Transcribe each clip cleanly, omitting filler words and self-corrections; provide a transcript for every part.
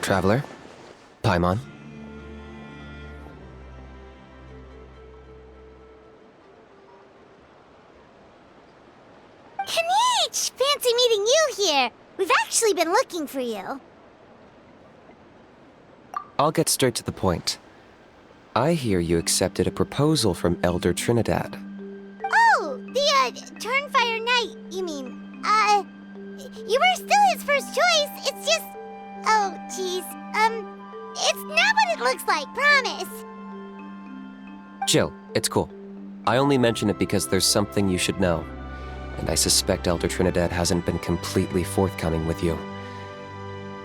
Traveler? Paimon? Kinich! Fancy meeting you here. We've actually been looking for you. I'll get straight to the point. I hear you accepted a proposal from Elder Trinidad. Oh, the, Turnfire Knight, you mean. You were still his first choice. It's just... Oh, jeez. It's not what it looks like, promise. Chill, it's cool. I only mention it because there's something you should know. And I suspect Elder Trinidad hasn't been completely forthcoming with you.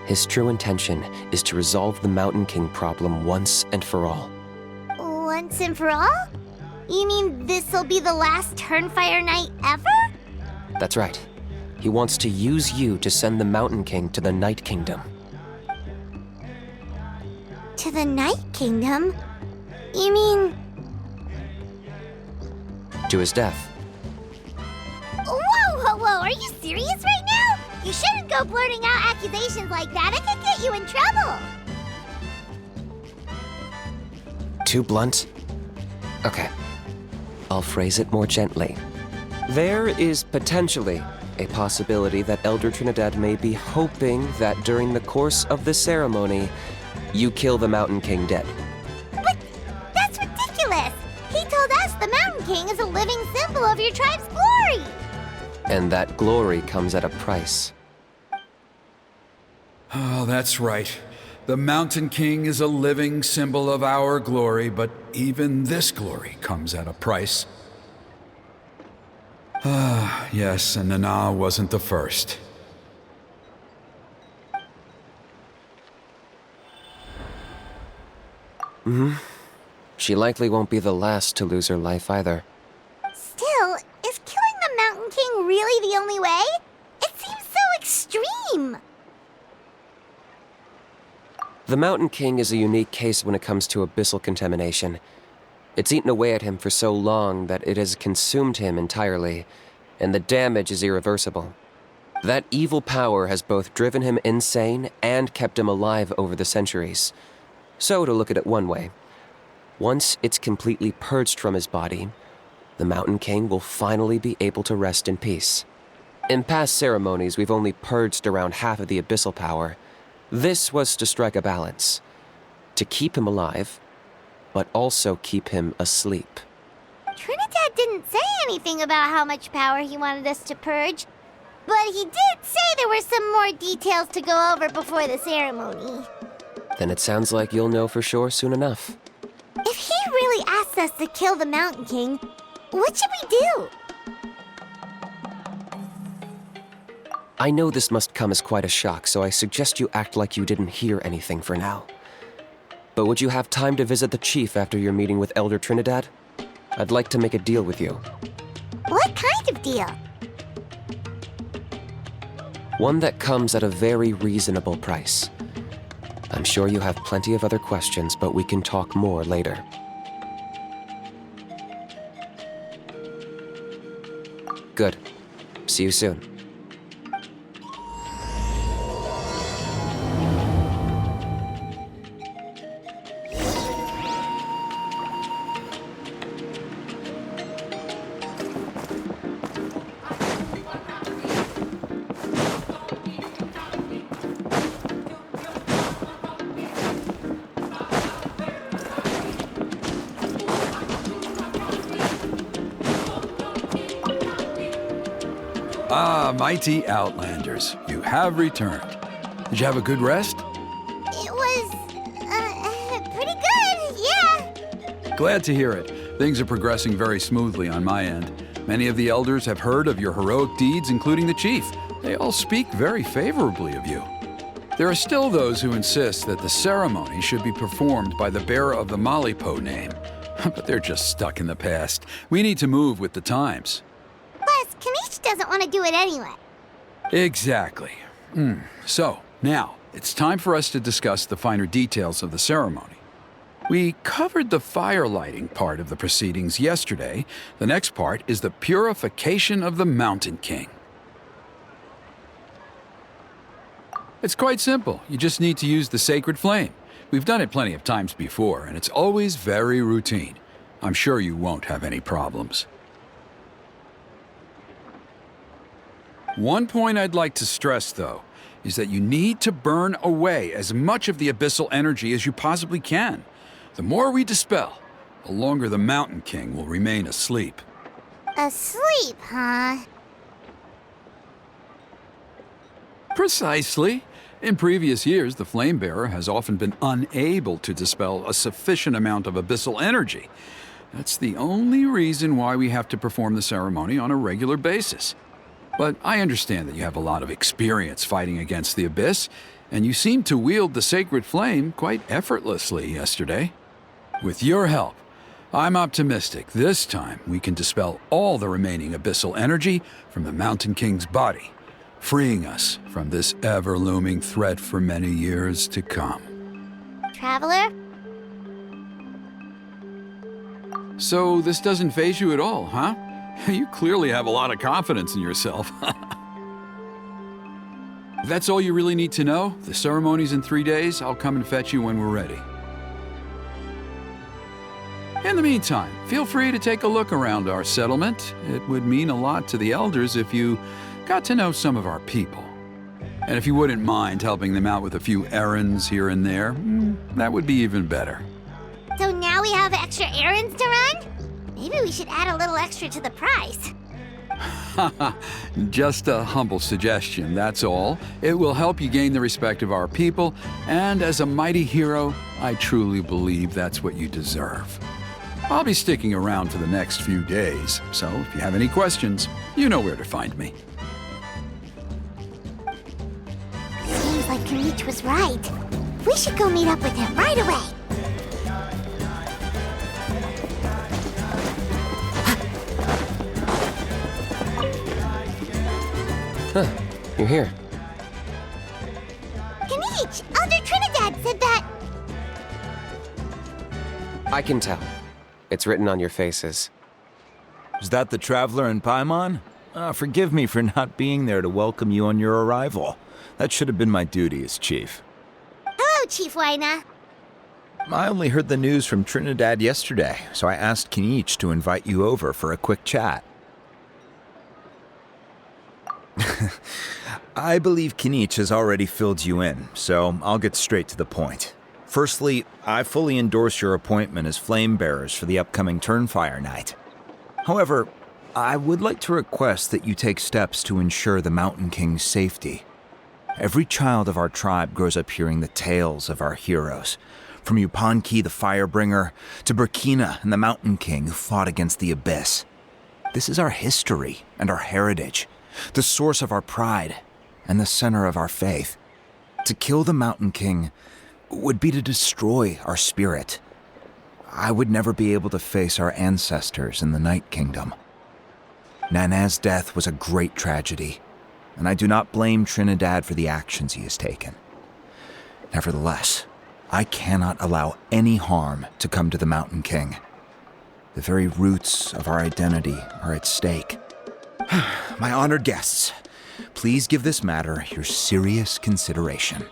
His true intention is to resolve the Mountain King problem once and for all. Once and for all? You mean this'll be the last Turnfire Knight ever? That's right. He wants to use you to send the Mountain King to the Night Kingdom. To the Night Kingdom? You mean... To his death. Whoa! Are you serious right now? You shouldn't go blurting out accusations like that. It could get you in trouble. Too blunt? Okay. I'll phrase it more gently. There is potentially a possibility that Elder Trinidad may be hoping that during the course of the ceremony, you kill the Mountain King dead. But that's ridiculous! He told us the Mountain King is a living symbol of your tribe's glory! And that glory comes at a price. Oh, that's right. The Mountain King is a living symbol of our glory, but even this glory comes at a price. Ah, yes, and Nana wasn't the first. She likely won't be the last to lose her life either. Still, is killing the Mountain King really the only way? It seems so extreme! The Mountain King is a unique case when it comes to abyssal contamination. It's eaten away at him for so long that it has consumed him entirely, and the damage is irreversible. That evil power has both driven him insane and kept him alive over the centuries. So, to look at it one way, once it's completely purged from his body, the Mountain King will finally be able to rest in peace. In past ceremonies, we've only purged around half of the abyssal power. This was to strike a balance, to keep him alive, but also keep him asleep. Trinidad didn't say anything about how much power he wanted us to purge, but he did say there were some more details to go over before the ceremony. Then it sounds like you'll know for sure soon enough. If he really asks us to kill the Mountain King, what should we do? I know this must come as quite a shock, so I suggest you act like you didn't hear anything for now. But would you have time to visit the chief after your meeting with Elder Trinidad? I'd like to make a deal with you. What kind of deal? One that comes at a very reasonable price. I'm sure you have plenty of other questions, but we can talk more later. Good. See you soon. Ah, mighty Outlanders, you have returned. Did you have a good rest? It was, pretty good, yeah. Glad to hear it. Things are progressing very smoothly on my end. Many of the elders have heard of your heroic deeds, including the chief. They all speak very favorably of you. There are still those who insist that the ceremony should be performed by the bearer of the Malipo name. But they're just stuck in the past. We need to move with the times. Plus, Kinich doesn't want to do it anyway. Exactly. So, now, it's time for us to discuss the finer details of the ceremony. We covered the fire lighting part of the proceedings yesterday. The next part is the purification of the Mountain King. It's quite simple. You just need to use the sacred flame. We've done it plenty of times before, and it's always very routine. I'm sure you won't have any problems. One point I'd like to stress, though, is that you need to burn away as much of the abyssal energy as you possibly can. The more we dispel, the longer the Mountain King will remain asleep. Asleep, huh? Precisely. In previous years, the Flamebearer has often been unable to dispel a sufficient amount of abyssal energy. That's the only reason why we have to perform the ceremony on a regular basis. But I understand that you have a lot of experience fighting against the Abyss, and you seemed to wield the sacred flame quite effortlessly yesterday. With your help, I'm optimistic this time we can dispel all the remaining abyssal energy from the Mountain King's body, freeing us from this ever-looming threat for many years to come. Traveler? So this doesn't faze you at all, huh? You clearly have a lot of confidence in yourself. If that's all you really need to know, the ceremony's in 3 days. I'll come and fetch you when we're ready. In the meantime, feel free to take a look around our settlement. It would mean a lot to the elders if you got to know some of our people. And if you wouldn't mind helping them out with a few errands here and there, that would be even better. So now we have extra errands to run? Maybe we should add a little extra to the price. Just a humble suggestion, that's all. It will help you gain the respect of our people, and as a mighty hero, I truly believe that's what you deserve. I'll be sticking around for the next few days, so if you have any questions, you know where to find me. Seems like Kinich was right. We should go meet up with him right away. Huh, you're here. Kinich! Elder Trinidad said that... I can tell. It's written on your faces. Is that the Traveler in Paimon? Forgive me for not being there to welcome you on your arrival. That should have been my duty as chief. Hello, Chief Waina. I only heard the news from Trinidad yesterday, so I asked Kinich to invite you over for a quick chat. I believe Kinich has already filled you in, so I'll get straight to the point. Firstly, I fully endorse your appointment as flame bearers for the upcoming Turnfire Night. However, I would like to request that you take steps to ensure the Mountain King's safety. Every child of our tribe grows up hearing the tales of our heroes, from Yupanquis the Firebringer to Burkina and the Mountain King who fought against the Abyss. This is our history and our heritage, the source of our pride and the center of our faith. To kill the Mountain King would be to destroy our spirit. I would never be able to face our ancestors in the Night Kingdom. Nana's death was a great tragedy, and I do not blame Trinidad for the actions he has taken. Nevertheless, I cannot allow any harm to come to the Mountain King. The very roots of our identity are at stake. My honored guests, please give this matter your serious consideration.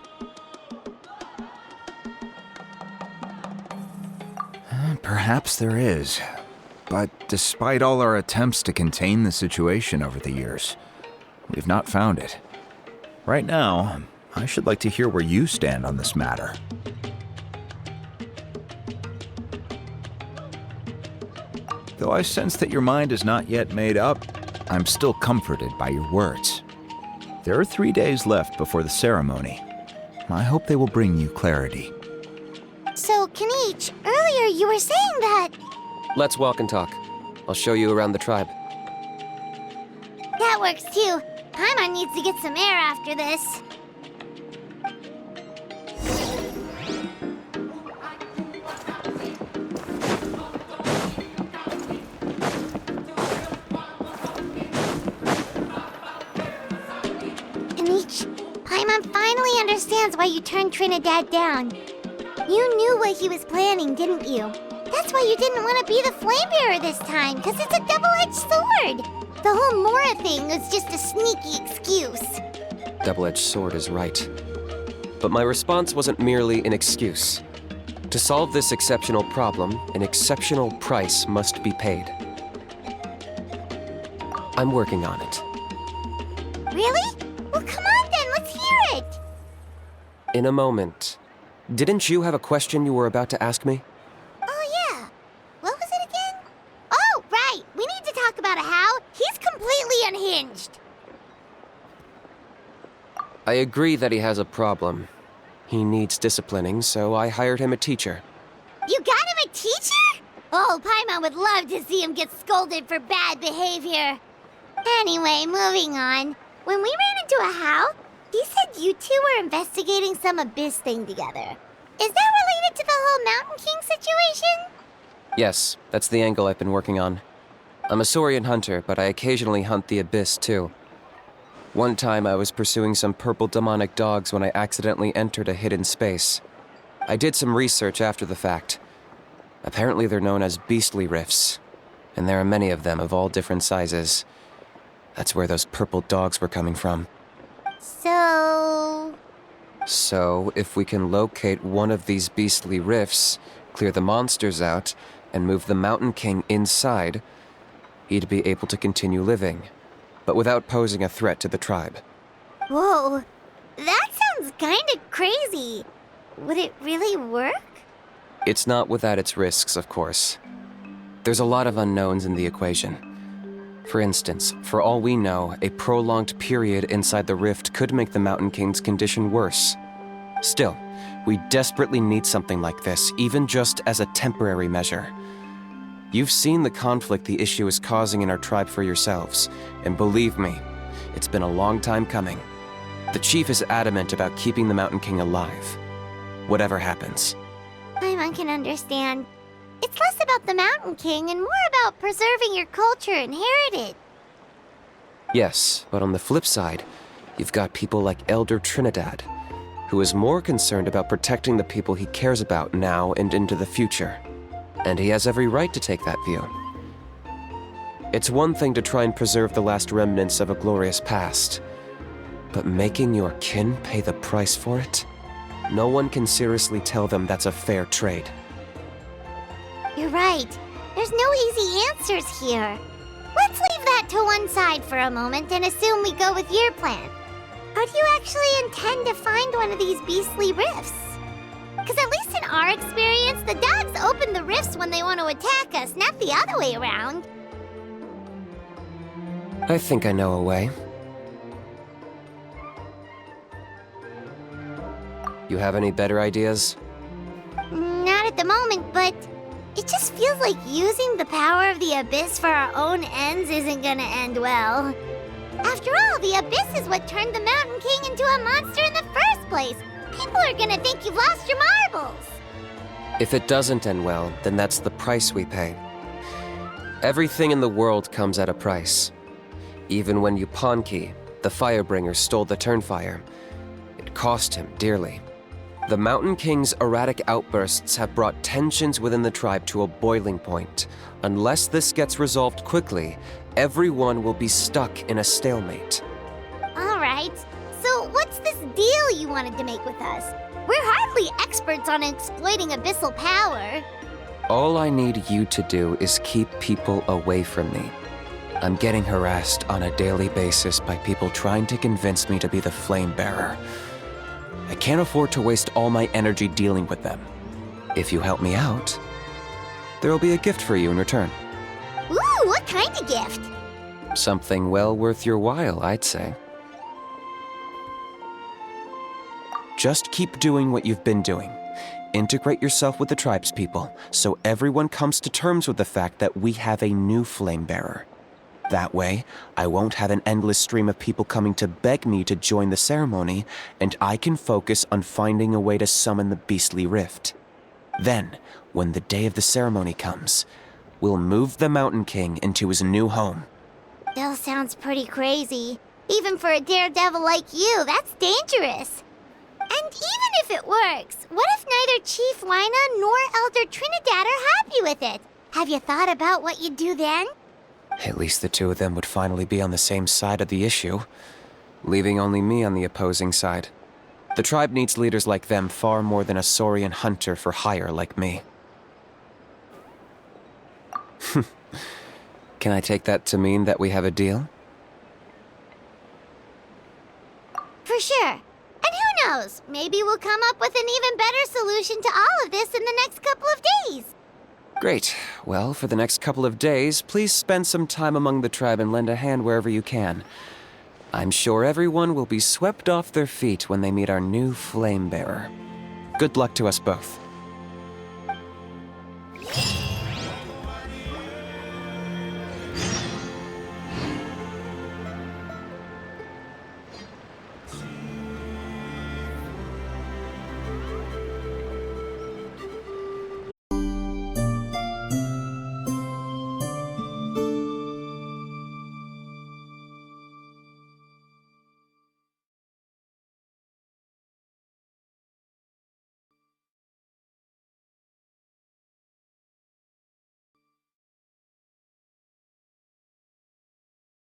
Perhaps there is, but despite all our attempts to contain the situation over the years, we've not found it. Right now, I should like to hear where you stand on this matter. Though I sense that your mind is not yet made up, I'm still comforted by your words. There are 3 days left before the ceremony. I hope they will bring you clarity. So, Kinich, earlier you were saying that... Let's walk and talk. I'll show you around the tribe. That works too. Paimon needs to get some air after this. Kinich, Paimon finally understands why you turned Trinidad down. You knew what he was planning, didn't you? That's why you didn't want to be the flame bearer this time, because it's a double-edged sword. The whole Mora thing was just a sneaky excuse. double-edged sword is right. But my response wasn't merely an excuse. To solve this exceptional problem, an exceptional price must be paid. I'm working on it. Really? Well, come on then, let's hear it! In a moment. Didn't you have a question you were about to ask me? Oh, yeah. What was it again? Oh, right! We need to talk about a how. He's completely unhinged. I agree that he has a problem. He needs disciplining, so I hired him a teacher. You got him a teacher? Oh, Paimon would love to see him get scolded for bad behavior. Anyway, moving on. When we ran into a how, he said you two were investigating some abyss thing together. Is that related to the whole Mountain King situation? Yes, that's the angle I've been working on. I'm a Saurian hunter, but I occasionally hunt the abyss too. One time I was pursuing some purple demonic dogs when I accidentally entered a hidden space. I did some research after the fact. Apparently they're known as beastly rifts, and there are many of them of all different sizes. That's where those purple dogs were coming from. So, if we can locate one of these beastly rifts, clear the monsters out, and move the Mountain King inside, he'd be able to continue living, but without posing a threat to the tribe. Whoa, that sounds kinda crazy. Would it really work? It's not without its risks, of course. There's a lot of unknowns in the equation. For instance, for all we know, a prolonged period inside the rift could make the Mountain King's condition worse. Still, we desperately need something like this, even just as a temporary measure. You've seen the conflict the issue is causing in our tribe for yourselves, and believe me, it's been a long time coming. The chief is adamant about keeping the Mountain King alive, whatever happens. Paimon can understand. It's less about the Mountain King and more about preserving your culture and heritage. Yes, but on the flip side, you've got people like Elder Trinidad, who is more concerned about protecting the people he cares about now and into the future. And he has every right to take that view. It's one thing to try and preserve the last remnants of a glorious past, but making your kin pay the price for it? No one can seriously tell them that's a fair trade. You're right. There's no easy answers here. Let's leave that to one side for a moment and assume we go with your plan. How do you actually intend to find one of these beastly rifts? Because at least in our experience, the dogs open the rifts when they want to attack us, not the other way around. I think I know a way. You have any better ideas? Not at the moment, but it just feels like using the power of the Abyss for our own ends isn't gonna end well. After all, the Abyss is what turned the Mountain King into a monster in the first place. People are gonna think you've lost your marbles. If it doesn't end well, then that's the price we pay. Everything in the world comes at a price. Even when Yupanquis, the Firebringer, stole the Turnfire, it cost him dearly. The Mountain King's erratic outbursts have brought tensions within the tribe to a boiling point. Unless this gets resolved quickly, everyone will be stuck in a stalemate. All right, so what's this deal you wanted to make with us? We're hardly experts on exploiting abyssal power. All I need you to do is keep people away from me. I'm getting harassed on a daily basis by people trying to convince me to be the flame bearer. I can't afford to waste all my energy dealing with them. If you help me out, there'll be a gift for you in return. Ooh, what kind of gift? Something well worth your while, I'd say. Just keep doing what you've been doing. Integrate yourself with the tribespeople, so everyone comes to terms with the fact that we have a new flame bearer. That way, I won't have an endless stream of people coming to beg me to join the ceremony, and I can focus on finding a way to summon the beastly rift. Then, when the day of the ceremony comes, we'll move the Mountain King into his new home. Still sounds pretty crazy. Even for a daredevil like you, that's dangerous. And even if it works, what if neither Chief Lina nor Elder Trinidad are happy with it? Have you thought about what you'd do then? At least the two of them would finally be on the same side of the issue. leaving only me on the opposing side. The tribe needs leaders like them far more than a Saurian hunter for hire like me. Can I take that to mean that we have a deal? For sure. And who knows, maybe we'll come up with an even better solution to all of this in the next couple of days. Great. Well, for the next couple of days, please spend some time among the tribe and lend a hand wherever you can. I'm sure everyone will be swept off their feet when they meet our new flame bearer. Good luck to us both.